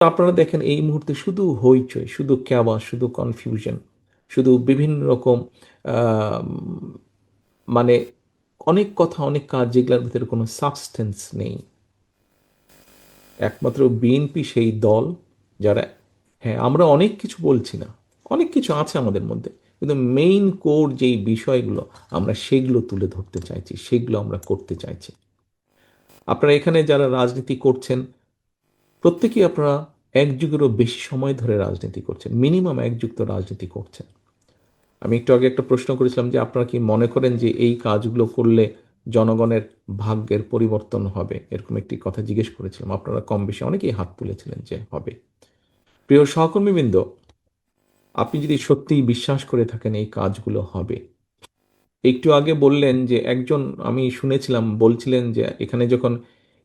তো আপনারা দেখেন এই মুহূর্তে শুধু হইচই, শুধু ক্যাওয়াস, শুধু কনফিউশন, শুধু বিভিন্ন রকম আহ, মানে অনেক কথা, অনেক কাজ যেগুলোর ভিতরে কোনো সাবস্টেন্স নেই। একমাত্র বিএনপি সেই দল যারা, হ্যাঁ আমরা অনেক কিছু বলছি না, অনেক কিছু আছে আমাদের মধ্যে, কিন্তু মেইন কোর যেই বিষয়গুলো আমরা সেগুলো তুলে ধরতে চাইছি, সেগুলো আমরা করতে চাইছি। আপনারা এখানে যারা রাজনীতি করছেন প্রত্যেকেই আপনারা এক যুগেরও বেশি সময় ধরে রাজনীতি করছেন, মিনিমাম এক যুগ তো রাজনীতি করছেন। আমি একটু আগে একটা প্রশ্ন করেছিলাম যে আপনারা কি মনে করেন যে এই কাজগুলো করলে জনগণের ভাগ্যের পরিবর্তন হবে, এরকম একটি কথা জিজ্ঞেস করেছিলাম। আপনারা কম বেশি অনেকেই হাত তুলেছিলেন যে হবে। প্রিয় সহকর্মীবৃন্দ, আপনি যদি সত্যিই বিশ্বাস করে থাকেন এই কাজগুলো হবে, একটু আগে বললেন যে একজন, আমি শুনেছিলাম বলছিলেন যে এখানে যখন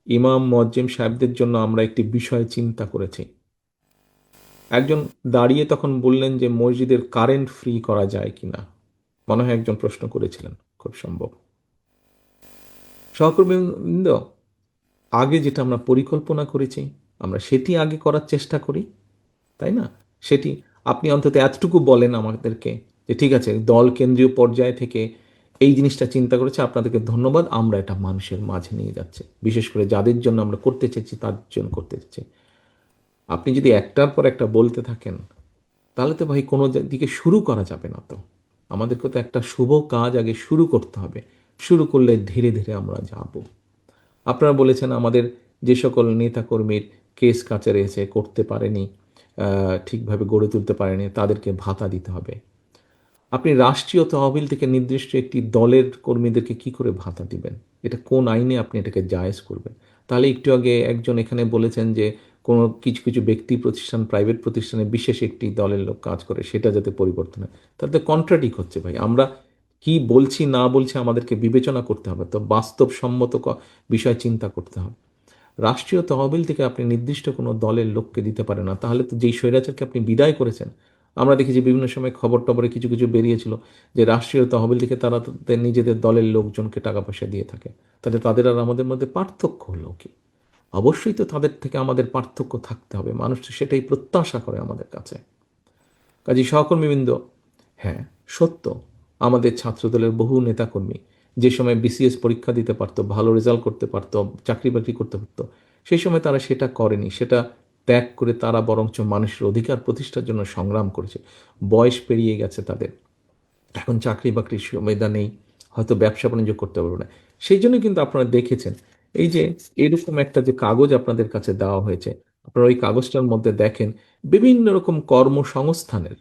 ইমাম মুয়াজ্জিম সাহেবদের জন্য আমরা একটি বিষয় চিন্তা করেছি, একজন দাঁড়িয়ে তখন বললেন যে মসজিদের কারেন্ট ফ্রি করা যায় কিনা, মনে হয় একজন প্রশ্ন করেছিলেন, খুব সম্ভব। সহকর্মীবৃন্দ, আগে যেটা আমরা পরিকল্পনা করেছি আমরা সেটি আগে করার চেষ্টা করি, তাই না? সেটি আপনি অন্তত এতটুকু বলেন আমাদেরকে যে ঠিক আছে, দল কেন্দ্রীয় পর্যায় থেকে এই জিনিসটা চিন্তা করেছে, আপনাদেরকে ধন্যবাদ, আমরা এটা মানুষের মাঝে নিয়ে যাচ্ছি, বিশেষ করে যাদের জন্য আমরা করতে চাইছি তার জন্য করতে চাইছি। আপনি যদি একটার পর একটা বলতে থাকেন তাহলে তো ভাই কোনো দিকে শুরু করা যাবে না। তো আমাদেরকে তো একটা শুভ কাজ আগে শুরু করতে হবে, শুরু করলে ধীরে ধীরে আমরা যাব। আপনারা বলেছেন আমাদের যে সকল নেতাকর্মীর কেস কাচারে এসে করতে পারেনি, ঠিকভাবে গড়ে তুলতে পারেনি, তাদেরকে ভাতা দিতে হবে। আপনি রাষ্ট্রীয় তহবিল থেকে নির্দিষ্ট একটি দলের কর্মীদেরকে কি করে ভাতা দিবেন? এটা কোন আইনে আপনি এটাকে জায়েজ করবেন? তাহলে একটু আগে একজন এখানে বলেছেন যে কোনো কিছু কিছু ব্যক্তি প্রতিষ্ঠান, প্রাইভেট প্রতিষ্ঠানে বিশেষ একটি দলের লোক কাজ করে, সেটা যাতে পরিবর্তন হয়, তাতে কন্ট্রাডিক হচ্ছে ভাই। আমরা কি বলছি না বলছি আমাদেরকে বিবেচনা করতে হবে, তো বাস্তবসম্মত বিষয় চিন্তা করতে হবে। রাষ্ট্রীয় তহবিল থেকে আপনি নির্দিষ্ট কোনো দলের লোককে দিতে পারেন না, তাহলে তো যেই স্বৈরাচারকে আপনি বিদায় করেছেন, আমরা দেখি যে বিভিন্ন সময় খবর টবরে কিছু কিছু বেরিয়েছিল যে রাষ্ট্রীয় তহবিল থেকে তারা তাদের নিজেদের দলের লোকজনকে টাকা পয়সা দিয়ে থাকে। তাহলে তাদের আর আমাদের মধ্যে পার্থক্য হলো কি? অবশ্যই তো তাদের থেকে আমাদের পার্থক্য থাকতে হবে, মানুষ তো সেটাই প্রত্যাশা করে আমাদের কাছে। কাজী সহকর্মীবৃন্দ, হ্যাঁ সত্য, আমাদের ছাত্রদলের বহু নেতাকর্মী যে সময় বিসিএস পরীক্ষা দিতে পারতো, ভালো রেজাল্ট করতে পারতো, চাকরি বাকরি করতে পারতো, সেই সময় তারা সেটা করেনি, সেটা ত্যাগ করে তারা বরঞ্চ মানুষের অধিকার প্রতিষ্ঠার জন্য সংগ্রাম করেছে। বয়স পেরিয়ে গেছে তাদের, এখন চাকরি বাকরির সুবিধা নেই, হয়তো ব্যবসা বাণিজ্য করতে পারবে না। সেই জন্য কিন্তু আপনারা দেখেছেন এই যে এরকম একটা যে কাগজ আপনাদের কাছে দেওয়া হয়েছে, আপনারা ওই কাগজটার মধ্যে দেখেন বিভিন্ন রকম কর্মসংস্থানের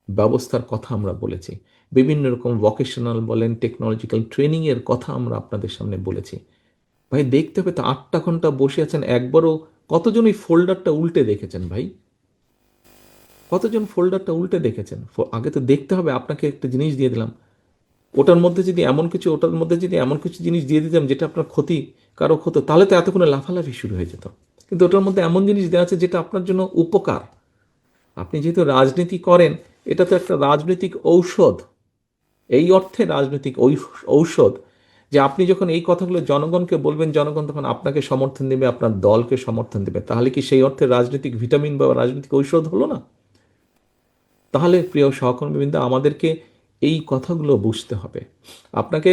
ব্যবস্থার কথা আমরা বলেছি, বিভিন্ন রকম ভোকেশনাল বলেন, টেকনোলজিক্যাল ট্রেনিং এর কথা আমরা আপনাদের সামনে বলেছি। ভাই দেখতে হবে তো, 8টা ঘন্টা বসে আছেন, একবারও কতজন এই ফোল্ডারটা উল্টে দেখেছেন ভাই? কতজন ফোল্ডারটা উল্টে দেখেছেন? আগে তো দেখতে হবে। আপনাকে একটা জিনিস দিয়ে দিলাম, ওটার মধ্যে যদি এমন কিছু, ওটার মধ্যে যদি এমন কিছু জিনিস দিয়ে দিতাম যেটা আপনার ক্ষতিকারক হতো, তাহলে তো এতক্ষণে লাফালাফি শুরু হয়ে যেত। কিন্তু ওটার মধ্যে এমন জিনিস দেওয়া আছে যেটা আপনার জন্য উপকার। আপনি যেহেতু রাজনীতি করেন, এটা তো একটা রাজনৈতিক ঔষধ, এই অর্থে রাজনৈতিক ঔষধ যে আপনি যখন এই কথাগুলো জনগণকে বলবেন, জনগণ তখন আপনাকে সমর্থন দেবে, আপনার দলকে সমর্থন দেবে। তাহলে কি সেই অর্থে রাজনৈতিক ভিটামিন বা রাজনৈতিক ঔষধ হলো না? তাহলে প্রিয় সহকর্মীবৃন্দ, আমাদেরকে এই কথাগুলো বুঝতে হবে। আপনাকে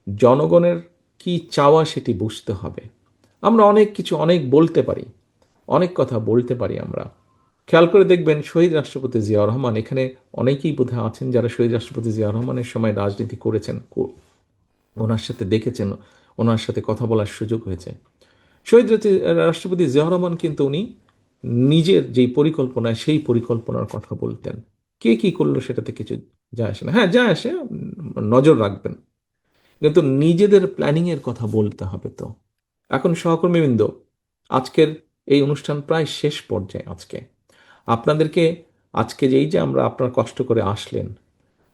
জনগণের কি চাওয়া সেটি বুঝতে হবে। আমরা অনেক কিছু অনেক বলতে পারি, অনেক কথা বলতে পারি আমরা। খেয়াল করে দেখবেন শহীদ রাষ্ট্রপতি জিয়াউর রহমান, এখানে অনেকেই বোধহয় আছেন যারা শহীদ রাষ্ট্রপতি জিয়াউর রহমানের সময় রাজনীতি করেছেন, ওনার সাথে দেখেছেন, ওনার সাথে কথা বলার সুযোগ হয়েছে। শহীদ রাষ্ট্রপতি জিয়াউর রহমান কিন্তু উনি নিজের যেই পরিকল্পনা, সেই পরিকল্পনার কথা বলতেন। কে কি করলো সেটাতে কিছু যায় আসে না, হ্যাঁ যায় আসে, নজর রাখবেন, কিন্তু নিজেদের প্ল্যানিং এর কথা বলতে হবে। তো এখন সহকর্মীবৃন্দ, আজকের এই অনুষ্ঠান প্রায় শেষ পর্যায়ে। আপনাদেরকে আজকে যেই যে আমরা, আপনারা কষ্ট করে আসলেন,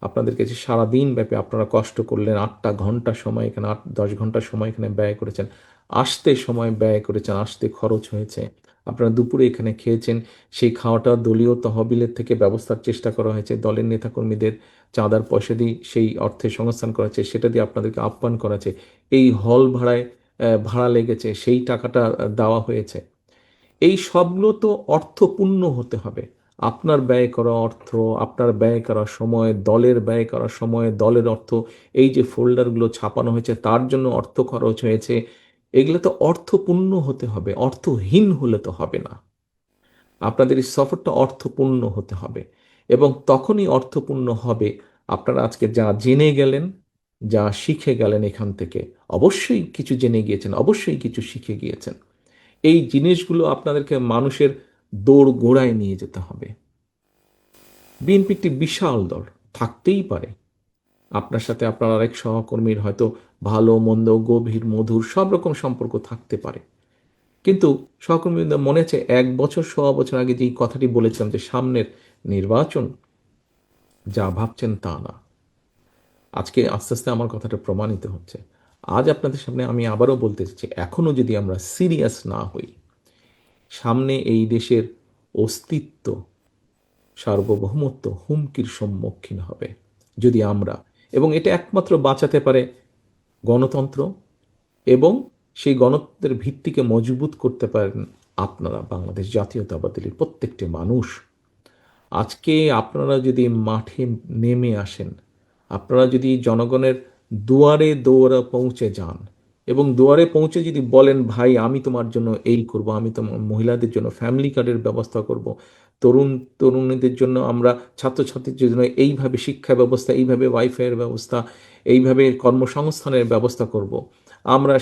আপনাদেরকে যে সারাদিন ব্যাপী আপনারা কষ্ট করলেন, 8টা ঘন্টা সময় এখানে, 8-10 ঘন্টা সময় এখানে ব্যয় করেছেন, আসতে সময় ব্যয় করেছেন, আসতে খরচ হয়েছে, আপনারা দুপুরে এখানে খেয়েছেন, সেই খাওয়াটা দলীয় তহবিলের থেকে ব্যবস্থার চেষ্টা করা হয়েছে, দলের নেতাকর্মীদের চাঁদার পয়সা দিয়ে সেই অর্থে সংস্থান করা হয়েছে, সেটা দিয়ে আপনাদেরকে আপ্যায়ন করা হয়েছে, এই হল ভাড়ায় ভাড়া লেগেছে, সেই টাকাটা দেওয়া হয়েছে। এই সবগুলো তো অর্থপূর্ণ হতে হবে। আপনার ব্যয় করা অর্থ, আপনার ব্যয় করা সময়, দলের ব্যয় করা সময়, দলের অর্থ, এই যে ফোল্ডারগুলো ছাপানো হয়েছে তার জন্য অর্থ খরচ হয়েছে, এগুলো তো অর্থপূর্ণ হতে হবে, অর্থহীন হলে তো হবে না। আপনাদের এই সফরটা অর্থপূর্ণ হতে হবে, এবং তখনই অর্থপূর্ণ হবে আপনারা আজকে যা জেনে গেলেন, যা শিখে গেলেন এখান থেকে। অবশ্যই কিছু জেনে গিয়েছেন, অবশ্যই কিছু শিখে গিয়েছেন। এই জিনিসগুলো আপনাদেরকে মানুষের দৌড় গোড়ায় নিয়ে যেতে হবে। বিএনপি একটি বিশাল দল, থাকতেই পারে আপনার সাথে আপনার আরেক সহকর্মীর হয়তো ভালো মন্দ গভীর মধুর সব রকম সম্পর্ক থাকতে পারে, কিন্তু সহকর্মীদের মনে আছে 1 বছর 1.25 বছর আগে যেই কথাটি বলেছিলাম যে সামনের নির্বাচন, যা ভাবছেন তা না। আজকে আস্তে আস্তে আমার কথাটা প্রমাণিত হচ্ছে। আজ আপনাদের সামনে আমি আবারও বলতে চাচ্ছি, এখনো যদি আমরা সিরিয়াস না হই, সামনে এই দেশের অস্তিত্ব, সার্বভৌমত্ব হুমকির সম্মুখীন হবে যদি আমরা, এবং এটা একমাত্র বাঁচাতে পারে গণতন্ত্র, এবং সেই গণতন্ত্রের ভিত্তিকে মজবুত করতে পারেন আপনারা, বাংলাদেশ জাতীয়তাবাদী দলের প্রত্যেকটি মানুষ। আজকে আপনারা যদি মাঠে নেমে আসেন, আপনারা যদি জনগণের দুয়ারে দৌড়ে পৌঁছে যান, এবং দুয়ারে পৌঁছে যদি বলেন, ভাই আমি তোমার জন্য এই করব, আমি তোমার মহিলাদের জন্য ফ্যামিলি কার্ডের ব্যবস্থা করব, তরুণ তরুণীদের জন্য আমরা, ছাত্রছাত্রীদের জন্য এইভাবে শিক্ষা ব্যবস্থা, এইভাবে ওয়াইফাইয়ের ব্যবস্থা, এইভাবে কর্মসংস্থানের ব্যবস্থা করব, আমরা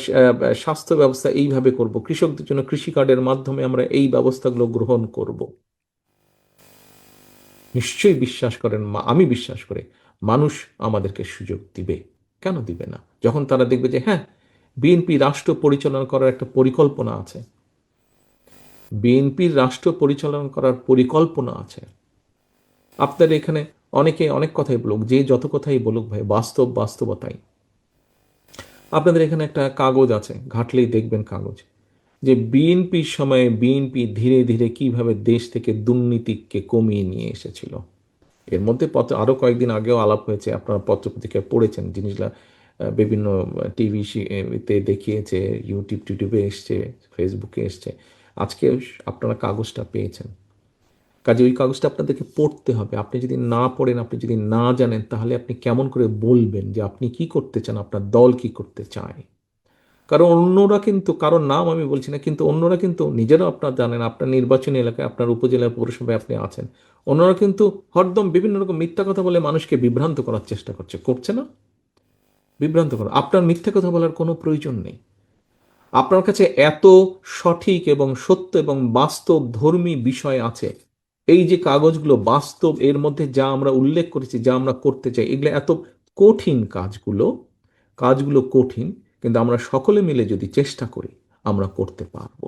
স্বাস্থ্য ব্যবস্থা এইভাবে করব, কৃষকদের জন্য কৃষি কার্ডের মাধ্যমে আমরা এই ব্যবস্থাগুলো গ্রহণ করব। নিশ্চয়ই বিশ্বাস করেন, আমি বিশ্বাস করি মানুষ আমাদেরকে সুযোগ দিবে। কেন দিবে না? যখন তারা দেখবে যে হ্যাঁ, বিএনপি রাষ্ট্র পরিচালনা করার একটা পরিকল্পনা আছে, বিএনপির রাষ্ট্র পরিচালনা করার পরিকল্পনা আছে। আপনার এখানে অনেকে অনেক কথাই বলুক, যে যত কথাই বলুক ভাই, বাস্তব বাস্তবতাই। আপনাদের এখানে একটা কাগজ আছে, ঘাটলেই দেখবেন কাগজ, যে বিএনপির সময়ে বিএনপি ধীরে ধীরে কিভাবে দেশ থেকে দুর্নীতিকে কমিয়ে নিয়ে এসেছিল। এর মধ্যে আরও কয়েকদিন আগেও আলাপ হয়েছে, আপনারা পত্রপত্রিকায় পড়েছেন জিনিসগুলা, বিভিন্ন টিভি তে দেখিয়েছে, টিউবে এসছে, ফেসবুকে এসছে। আজকে আপনারা কাগজটা পেয়েছেন, কাজে ওই কাগজটা আপনাদেরকে পড়তে হবে। আপনি যদি না পড়েন, আপনি যদি না জানেন, তাহলে আপনি কেমন করে বলবেন যে আপনি কি করতে চান, আপনার দল কি করতে চায়? কারণ অন্যরা কিন্তু, কারোর নাম আমি বলছি না, কিন্তু অন্যরা কিন্তু নিজেরাও আপনার জানেন, আপনার নির্বাচনী এলাকায়, আপনার উপজেলায় পৌরসভায় আপনি আছেন, অন্যরা কিন্তু হরদম বিভিন্ন রকম মিথ্যা কথা বলে মানুষকে বিভ্রান্ত করার চেষ্টা করছে না? বিভ্রান্ত করা, আপনার মিথ্যা কথা বলার কোনো প্রয়োজন নেই। আপনার কাছে এত সঠিক এবং সত্য এবং বাস্তব ধর্মী বিষয় আছে, এই যে কাগজগুলো বাস্তব, এর মধ্যে যা আমরা উল্লেখ করেছি, যা আমরা করতে চাই, এগুলো এত কঠিন কাজগুলো, কাজগুলো কঠিন, কিন্তু আমরা সকলে মিলে যদি চেষ্টা করি আমরা করতে পারবো।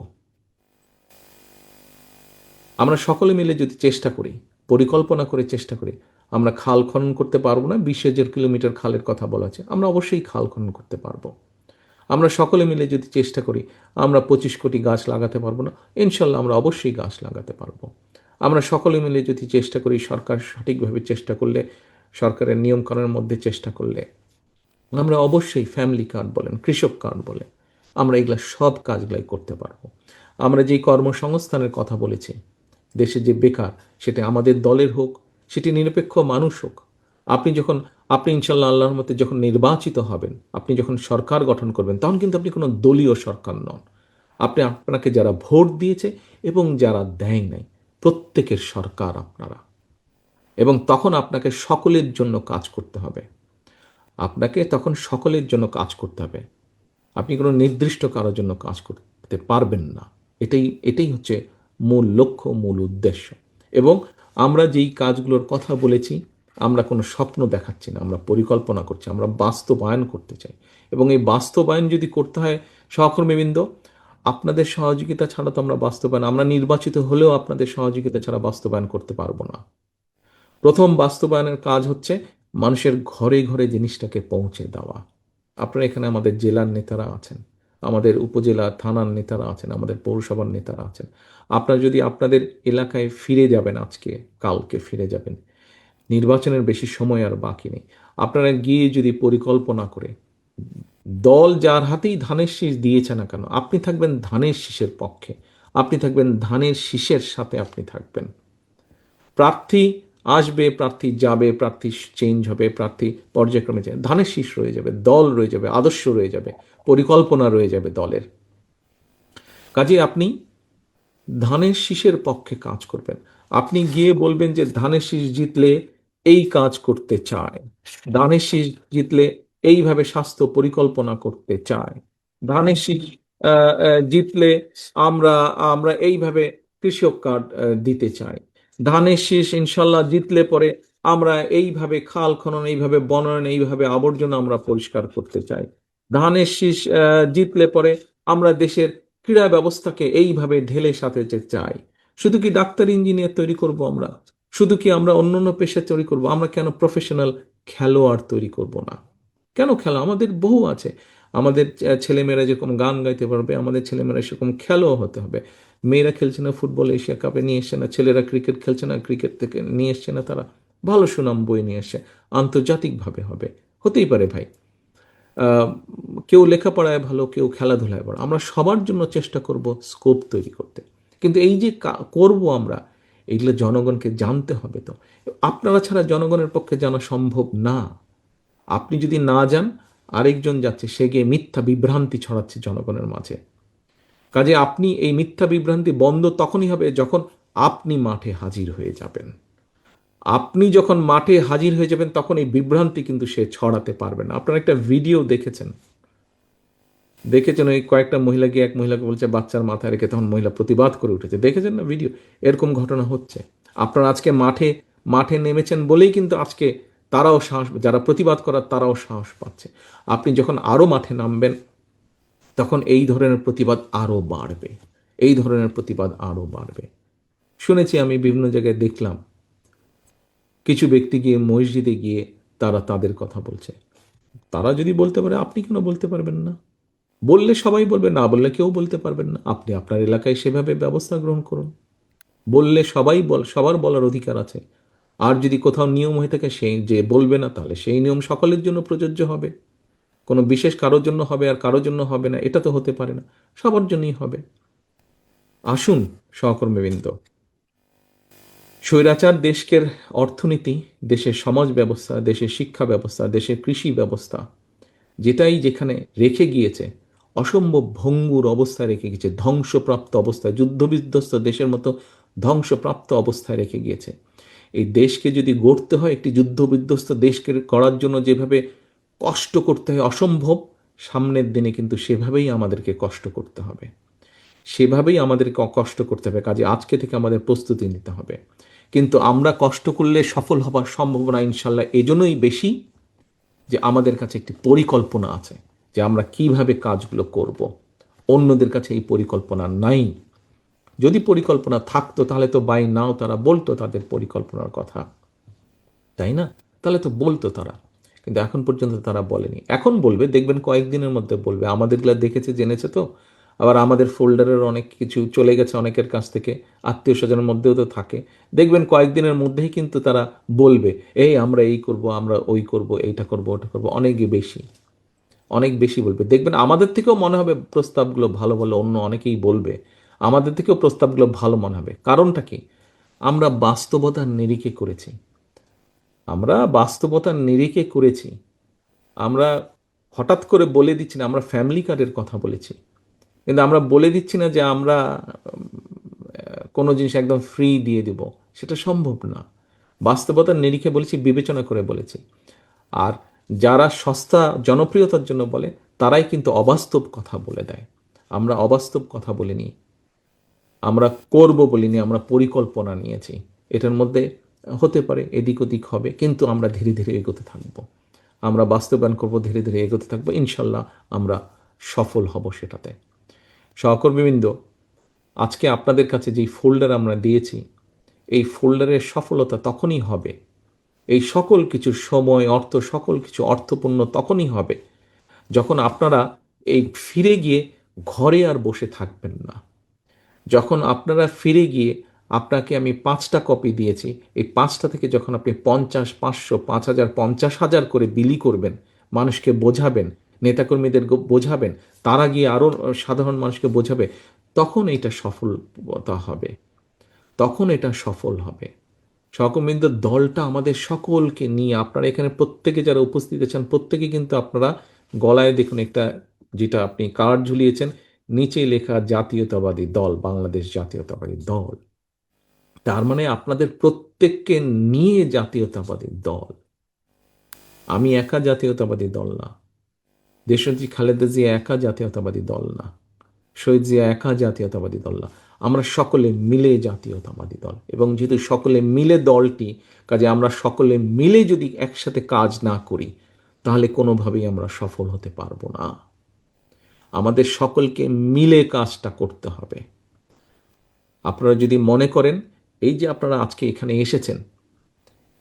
আমরা সকলে মিলে যদি চেষ্টা করি, পরিকল্পনা করে চেষ্টা করি, আমরা খাল খনন করতে পারবো না? 20,000 কিলোমিটার খালের কথা বলা আছে, আমরা অবশ্যই খাল খনন করতে পারবো। আমরা সকলে মিলে যদি চেষ্টা করি, আমরা 25 কোটি গাছ লাগাতে পারবো না? ইনশাল্লাহ আমরা অবশ্যই গাছ লাগাতে পারবো। আমরা সকলে মিলে যদি চেষ্টা করি, সরকার সঠিকভাবে চেষ্টা করলে, সরকারের নিয়মকানুনের মধ্যে চেষ্টা করলে, আমরা অবশ্যই ফ্যামিলি কার্ড বলেন, কৃষক কার্ড বলে, আমরা এগুলা সব কাজগুলাই করতে পারবো। আমরা যেই কর্মসংস্থানের কথা বলেছি, দেশে যে বেকার, সেটা আমাদের দলের হোক, সেটি নিরপেক্ষ মানুষ হোক, আপনি ইনশাল্লাহ আল্লাহর মতে যখন নির্বাচিত হবেন, আপনি যখন সরকার গঠন করবেন, তখন কিন্তু আপনি কোনো দলীয় সরকার নন। আপনাকে যারা ভোট দিয়েছে এবং যারা দেয় নাই, প্রত্যেকের সরকার আপনারা, এবং তখন আপনাকে সকলের জন্য কাজ করতে হবে। আপনাকে তখন সকলের জন্য কাজ করতে হবে। আপনি কোনো নির্দিষ্ট কারোর জন্য কাজ করতে পারবেন না। এটাই হচ্ছে মূল লক্ষ্য, মূল উদ্দেশ্য। এবং আমরা যেই কাজগুলোর কথা বলেছি, আমরা কোনো স্বপ্ন দেখাচ্ছি না, আমরা পরিকল্পনা করছি, আমরা বাস্তবায়ন করতে চাই। এবং এই বাস্তবায়ন যদি করতে হয়, সহকর্মীবৃন্দ, আপনাদের সহযোগিতা ছাড়া তো আমরা নির্বাচিত হলেও আপনাদের সহযোগিতা ছাড়া বাস্তবায়ন করতে পারবো না। প্রথম বাস্তবায়নের কাজ হচ্ছে মানুষের ঘরে ঘরে জিনিসটাকে পৌঁছে দেওয়া। আপনারা এখানে আমাদের জেলার নেতারা আছেন, আমাদের উপজেলা থানার নেতারা আছেন, আমাদের পৌরসভার নেতারা আছেন। আপনারা যদি আপনাদের এলাকায় ফিরে যাবেন, আজকে কালকে ফিরে যাবেন, নির্বাচনের বেশি সময় আর বাকি নেই। আপনারা গিয়ে যদি পরিকল্পনা করে, দল যার হাতেই ধানের শীষ দিয়েছে না কেন, আপনি থাকবেন ধানের শীষের পক্ষে, আপনি থাকবেন ধানের শীষের সাথে, আপনি থাকবেন। প্রার্থী আসবে, প্রার্থী যাবে, প্রার্থী চেঞ্জ হবে, প্রার্থী পর্যায়ক্রমে যাবে, ধানের শীষ রয়ে যাবে, দল রয়ে যাবে, আদর্শ রয়ে যাবে, পরিকল্পনা রয়ে যাবে দলের। কাজে আপনি ধানের শীষের পক্ষে কাজ করবেন। আপনি গিয়ে বলবেন যে ধানের শীষ জিতলে এই কাজ করতে চায়, ধানের শীষ জিতলে এইভাবে স্বাস্থ্য পরিকল্পনা করতে চায়, ধানের শীষ জিতলে আমরা আমরা এইভাবে কৃষক কার্ড দিতে চাই, ধানের শীষ ইনশাল্লাহ জিতলে পরে আমরা এইভাবে খাল খনন, এইভাবে বনায়ন, এইভাবে আবর্জনা আমরা পরিষ্কার করতে চাই, ধানের শীষ জিতলে পরে আমরা দেশের ক্রীড়া ব্যবস্থাকে এইভাবে ঢেলে সাজাতে চাই। শুধু কি ডাক্তার ইঞ্জিনিয়ার তৈরি করব আমরা? শুধু কি আমরা অন্যান্য পেশা তৈরি করব? আমরা কেন প্রফেশনাল খেলোয়াড় তৈরি করব না? কেন খেলা আমাদের বহু আছে। আমাদের ছেলেমেয়েরা যেরকম গান গাইতে পারবে, আমাদের ছেলেমেয়েরা সেরকম খেলোয়াড় হতে হবে। মেয়েরা খেলছে না ফুটবল, এশিয়া কাপে নিয়ে এসছে না, ছেলেরা ক্রিকেট খেলছে না, ক্রিকেট থেকে নিয়ে এসছে না তারা ভালো সুনাম বই নিয়ে এসছে, আন্তর্জাতিকভাবে হবে, হতেই পারে ভাই। আহ, কেউ লেখাপড়ায় ভালো, কেউ খেলাধুলায় ভালো, আমরা সবার জন্য চেষ্টা করব স্কোপ তৈরি করতে। কিন্তু এই যে করব আমরা, এইগুলো জনগণকে জানতে হবে। তো আপনারা ছাড়া জনগণের পক্ষে জানা সম্ভব না। আপনি যদি না যান, আরেকজন যাচ্ছে, সে গিয়ে মিথ্যা বিভ্রান্তি ছড়াচ্ছে জনগণের মাঝে। কাজে আপনি এই মিথ্যা বিভ্রান্তি বন্ধ তখনই হবে যখন আপনি মাঠে হাজির হয়ে যাবেন। আপনি যখন মাঠে হাজির হয়ে যাবেন তখন এই বিভ্রান্তি কিন্তু সে ছড়াতে পারবে না। আপনারা একটা ভিডিও দেখেছেন, ওই কয়েকটা মহিলা গিয়ে এক মহিলাকে বলছে বাচ্চার মাথায় রেখে, তখন মহিলা প্রতিবাদ করে উঠেছে, দেখেছেন না ভিডিও? এরকম ঘটনা হচ্ছে। আপনারা আজকে মাঠে মাঠে নেমেছেন বলেই কিন্তু আজকে তারাও সাহস, যারা প্রতিবাদ করার তারাও সাহস পাচ্ছে। আপনি যখন আরো মাঠে নামবেন তখন এই ধরনের প্রতিবাদ আরো বাড়বে, এই ধরনের প্রতিবাদ আরো বাড়বে। শুনেছি, আমি বিভিন্ন জায়গায় দেখলাম কিছু ব্যক্তি গিয়ে মসজিদে গিয়ে তারা তাদের কথা বলছে। তারা যদি বলতে পারে, আপনি কেন বলতে পারবেন না? বললে সবাই বলবে, না বললে কেউ বলতে পারবেন না। আপনি আপনার এলাকায় সেভাবে ব্যবস্থা গ্রহণ করুন। বললে সবার বলার অধিকার আছে। আর যদি কোথাও নিয়ম হয়ে থাকে সেই যে বলবে না, তাহলে সেই নিয়ম সকলের জন্য প্রযোজ্য হবে। কোনো বিশেষ কারোর জন্য হবে আর কারোর জন্য হবে না, এটা তো হতে পারে না। সবার জন্যই হবে। আসুন সহকর্মীবৃন্দ, স্বৈরাচার দেশের অর্থনীতি, দেশের সমাজ ব্যবস্থা, দেশের শিক্ষা ব্যবস্থা, দেশের কৃষি ব্যবস্থা, যেটাই যেখানে রেখে গিয়েছে, অসম্ভব ভঙ্গুর অবস্থায় রেখে গিয়েছে, ধ্বংসপ্রাপ্ত অবস্থায়, যুদ্ধবিধ্বস্ত দেশের মতো ধ্বংসপ্রাপ্ত অবস্থায় রেখে গিয়েছে। এই দেশকে যদি গড়তে হয়, একটি যুদ্ধবিধ্বস্ত দেশকে করার জন্য যেভাবে কষ্ট করতে হয় অসম্ভব, সামনের দিনে কিন্তু সেভাবেই আমাদেরকে কষ্ট করতে হবে, সেভাবেই আমাদেরকে কষ্ট করতে হবে। কাজে আজকে থেকে আমাদের প্রস্তুতি নিতে হবে। কিন্তু আমরা কষ্ট করলে সফল হবার সম্ভাবনা ইনশাল্লাহ এজন্যই বেশি যে আমাদের কাছে একটি পরিকল্পনা আছে যে আমরা কিভাবে কাজগুলো করব। অন্যদের কাছে এই পরিকল্পনা নাই। যদি পরিকল্পনা থাকতো তাহলে তো বাই নাও তারা বলতো তাদের পরিকল্পনার কথা, তাই না? তাহলে তো বলতো তারা, কিন্তু এখন পর্যন্ত তারা বলেনি। এখন বলবে, দেখবেন কয়েকদিনের মধ্যে বলবে। আমাদেরগুলা দেখেছে, জেনেছে তো। আবার আমাদের ফোল্ডারের অনেক কিছু চলে গেছে অনেকের কাছ থেকে, আত্মীয় স্বজনের মধ্যেও তো থাকে। দেখবেন কয়েকদিনের মধ্যেই কিন্তু তারা বলবে, এই আমরা এই করব, আমরা ওই করব, এইটা করব, ওটা করব, অনেক বেশি, অনেক বেশি বলবে। দেখবেন আমাদের থেকেও মনে হবে প্রস্তাবগুলো ভালো, ভালো অন্য অনেকেই বলবে, আমাদের থেকেও প্রস্তাবগুলো ভালো মনে হবে। কারণটা কি? আমরা বাস্তবতার নিরিখে করেছি, আমরা বাস্তবতার নিরিখে করেছি। আমরা হঠাৎ করে বলে দিচ্ছি না, আমরা ফ্যামিলি কার্ডের কথা বলেছি, কিন্তু আমরা বলে দিচ্ছি না যে আমরা কোনো জিনিস একদম ফ্রি দিয়ে দিব, সেটা সম্ভব না। বাস্তবতার নিরিখে বলেছি, বিবেচনা করে বলেছি। আর যারা সস্তা জনপ্রিয়তার জন্য বলে, তারাই কিন্তু অবাস্তব কথা বলে দেয়। আমরা অবাস্তব কথা বলিনি, আমরা করব বলিনি, আমরা পরিকল্পনা নিয়েছি। এটার মধ্যে হতে পারে এদিক ওদিক হবে, কিন্তু আমরা ধীরে ধীরে এগোতে থাকবো, আমরা বাস্তবায়ন করব, ধীরে ধীরে এগোতে থাকবো, ইনশাল্লাহ আমরা সফল হব সেটাতে। সহকর্মীবৃন্দ, আজকে আপনাদের কাছে যেই ফোল্ডার আমরা দিয়েছি, এই ফোল্ডারের সফলতা তখনই হবে, এই সকল কিছু সময়, অর্থ, সকল কিছু অর্থপূর্ণ তখনই হবে যখন আপনারা এই ফিরে গিয়ে ঘরে আর বসে থাকবেন না। যখন আপনারা ফিরে গিয়ে, আপনাকে আমি 5টা কপি দিয়েছি, এই 5টা থেকে যখন আপনি 50, 500, 5,000, 50,000 করে বিলি করবেন, মানুষকে বোঝাবেন, নেতাকর্মীদের বোঝাবেন, তারা গিয়ে আরও সাধারণ মানুষকে বোঝাবে, তখন এটা সফলতা হবে, তখন এটা সফল হবে। সহকর্মীদের দলটা আমাদের সকলকে নিয়ে, আপনারা এখানে প্রত্যেকে যারা উপস্থিত আছেন প্রত্যেকে কিন্তু আপনারা গলায় দেখুন একটা, যেটা আপনি কার্ড ঝুলিয়েছেন, নিচে লেখা জাতীয়তাবাদী দল, বাংলাদেশ জাতীয়তাবাদী দল। তার মানে আপনাদের প্রত্যেককে নিয়ে জাতীয়তাবাদী দল। আমি একা জাতীয়তাবাদী দল না, দেশনেত্রী খালেদা জিয়া একা জাতীয়তাবাদী দল না, শহীদ জিয়া একা জাতীয়তাবাদী দল না, আমরা সকলে মিলে জাতীয়তাবাদী দল। এবং যেহেতু সকলে মিলে দলটি, কাজে আমরা সকলে মিলে যদি একসাথে কাজ না করি তাহলে কোনোভাবেই আমরা সফল হতে পারবো না। আমাদের সকলকে মিলে কাজটা করতে হবে। আপনারা যদি মনে করেন এই যে আপনারা আজকে এখানে এসেছেন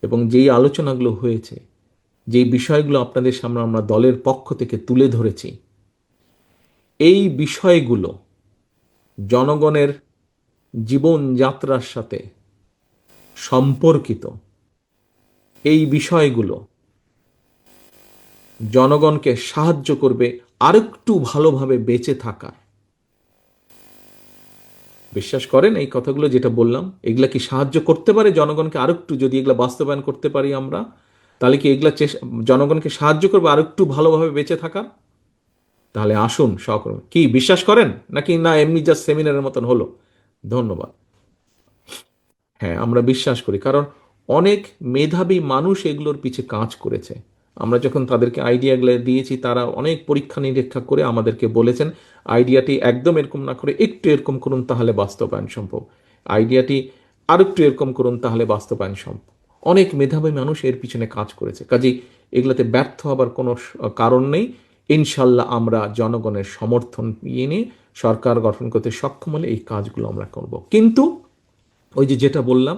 এবং যেই আলোচনাগুলো হয়েছে, যেই বিষয়গুলো আপনাদের সামনে আমরা দলের পক্ষ থেকে তুলে ধরেছি, এই বিষয়গুলো জনগণের জীবনযাত্রার সাথে সম্পর্কিত। এই বিষয়গুলো জনগণকে সাহায্য করবে আরেকটু ভালোভাবে বেঁচে থাকা। বিশ্বাস করেন এই কথাগুলো যেটা বললাম, এগুলা কি সাহায্য করতে পারে জনগণকে আরেকটু? যদি এগুলা বাস্তবায়ন করতে পারি আমরা, তাহলে কি এগুলা জনগণকে সাহায্য করবে আরেকটু ভালোভাবে বেঁচে থাকা? তাহলে আসুন সহকর্মী, কি বিশ্বাস করেন নাকি না এমনি জাস্ট সেমিনারের মতন হলো? ধন্যবাদ। হ্যাঁ, আমরা বিশ্বাস করি, কারণ অনেক মেধাবী মানুষ এগুলোর পিছে কাজ করেছে। আমরা যখন তাদেরকে আইডিয়াগুলো দিয়েছি তারা অনেক পরীক্ষা নিরীক্ষা করে আমাদেরকে বলেছেন আইডিয়াটি একদম এরকম না করে একটু এরকম করুন তাহলে বাস্তবায়ন সম্ভব, আইডিয়াটি আরেকটু এরকম করুন তাহলে বাস্তবায়ন সম্ভব। অনেক মেধাবী মানুষ এর পিছনে কাজ করেছে, কাজেই এগুলোতে ব্যর্থ হবার কোনো কারণ নেই। ইনশাল্লাহ আমরা জনগণের সমর্থন নিয়ে সরকার গঠন করতে সক্ষম হলে এই কাজগুলো আমরা করব। কিন্তু ওই যে যেটা বললাম,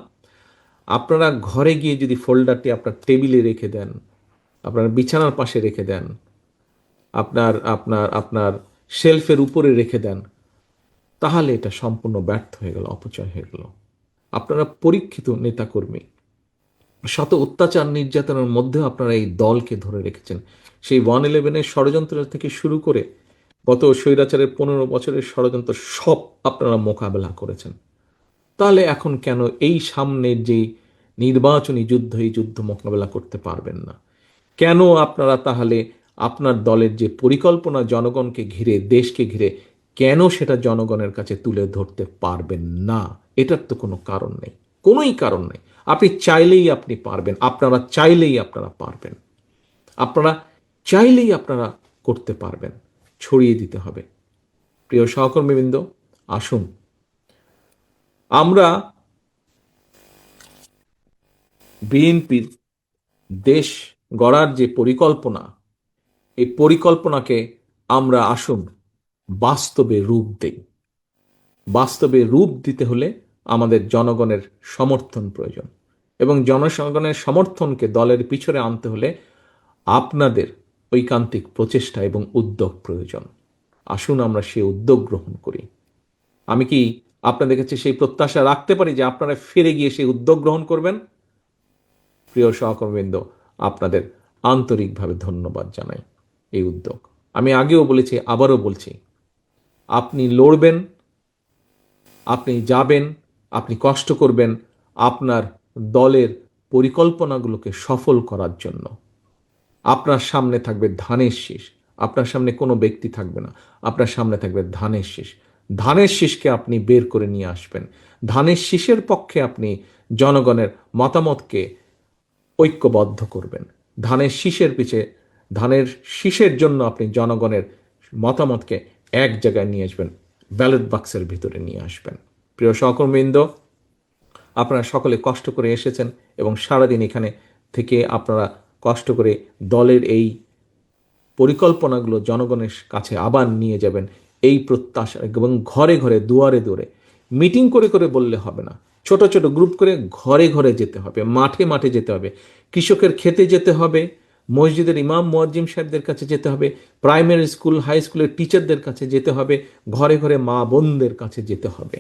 আপনারা ঘরে গিয়ে যদি ফোল্ডারটি আপনার টেবিলে রেখে দেন, আপনার বিছানার পাশে রেখে দেন, আপনার আপনার আপনার শেলফের উপরে রেখে দেন, তাহলে এটা সম্পূর্ণ ব্যর্থ হয়ে গেল, অপচয় হয়ে গেল। আপনারা পরীক্ষিত নেতাকর্মী, শত অত্যাচার নির্যাতনের মধ্যেও আপনারা এই দলকে ধরে রেখেছেন। সেই 111-এর ষড়যন্ত্র থেকে শুরু করে গত স্বৈরাচারের 15 বছরের ষড়যন্ত্র সব আপনারা মোকাবেলা করেছেন। তাহলে এখন কেন এই সামনের যে নির্বাচনী যুদ্ধ, এই যুদ্ধ মোকাবেলা করতে পারবেন না? কেন আপনারা তাহলে আপনার দলের যে পরিকল্পনা জনগণকে ঘিরে, দেশকে ঘিরে, কেন সেটা জনগণের কাছে তুলে ধরতে পারবেন না? এটার তো কোনো কারণ নেই, কোনোই কারণ নেই। আপনি চাইলেই আপনি পারবেন, আপনারা চাইলেই আপনারা পারবেন, আপনারা চাইলেই আপনারা করতে পারবেন। ছড়িয়ে দিতে হবে। প্রিয় সহকর্মীবৃন্দ, আসুন আমরা বিএনপির দেশ গড়ার যে পরিকল্পনা, এই পরিকল্পনাকে আমরা আসুন বাস্তবে রূপ দেই। বাস্তবে রূপ দিতে হলে আমাদের জনগণের সমর্থন প্রয়োজন, এবং জনগণের সমর্থনকে দলের পিছনে আনতে হলে আপনাদের ঐকান্তিক প্রচেষ্টা এবং উদ্যোগ প্রয়োজন। আসুন আমরা সেই উদ্যোগ গ্রহণ করি। আমি কি আপনাদের কাছে সেই প্রত্যাশা রাখতে পারি যে আপনারা ফিরে গিয়ে সেই উদ্যোগ গ্রহণ করবেন? প্রিয় সহকর্মীবৃন্দ, আপনাদের আন্তরিকভাবে ধন্যবাদ জানাই এই উদ্যোগ। আমি আগেও বলেছি, আবারও বলছি, আপনি লড়বেন, আপনি যাবেন, আপনি কষ্ট করবেন আপনার দলের পরিকল্পনাগুলোকে সফল করার জন্য। আপনার সামনে থাকবে ধানের শীষ, আপনার সামনে কোনো ব্যক্তি থাকবে না, আপনার সামনে থাকবে ধানের শীষ। ধানের শীষকে আপনি বের করে নিয়ে আসবেন। ধানের শীষের পক্ষে আপনি জনগণের মতামতকে ঐক্যবদ্ধ করবেন। ধানের শীষের পিছে, ধানের শীষের জন্য আপনি জনগণের মতামতকে এক জায়গায় নিয়ে আসবেন, ব্যালট বাক্সের ভিতরে নিয়ে আসবেন। প্রিয় সহকর্মীবৃন্দ, আপনারা সকলে কষ্ট করে এসেছেন এবং সারাদিন এখানে থেকে আপনারা কষ্ট করে দলের এই পরিকল্পনাগুলো জনগণের কাছে আবার নিয়ে যাবেন, এই প্রত্যাশা। এবং ঘরে ঘরে, দুয়ারে দুয়ারে মিটিং করে করে বললে হবে না, ছোট ছোট গ্রুপ করে ঘরে ঘরে যেতে হবে, মাঠে মাঠে যেতে হবে, কৃষকের খেতে যেতে হবে, মসজিদের ইমাম মুয়াজ্জিম সাহেবদের কাছে যেতে হবে, প্রাইমারি স্কুল হাই স্কুলের টিচারদের কাছে যেতে হবে, ঘরে ঘরে মা বোনদের কাছে যেতে হবে,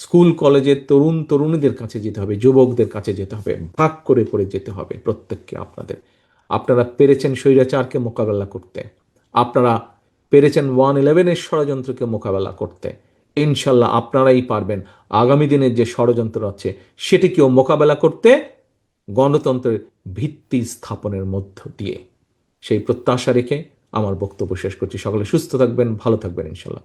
স্কুল কলেজের তরুণ তরুণীদের কাছে যেতে হবে, যুবকদের কাছে যেতে হবে, ভাগ করে করে যেতে হবে প্রত্যেককে আপনাদের। আপনারা পেরেছেন স্বৈরাচারকে মোকাবেলা করতে, আপনারা পেরেছেন 111-এর ষড়যন্ত্রকে মোকাবেলা করতে, ইনশাল্লাহ আপনারাই পারবেন আগামী দিনের যে ষড়যন্ত্র আছে সেটিকেও মোকাবেলা করতে গণতন্ত্রের ভিত্তি স্থাপনের মধ্য দিয়ে। সেই প্রত্যাশা রেখে আমার বক্তব্য শেষ করছি। সকলে সুস্থ থাকবেন, ভালো থাকবেন ইনশাল্লাহ।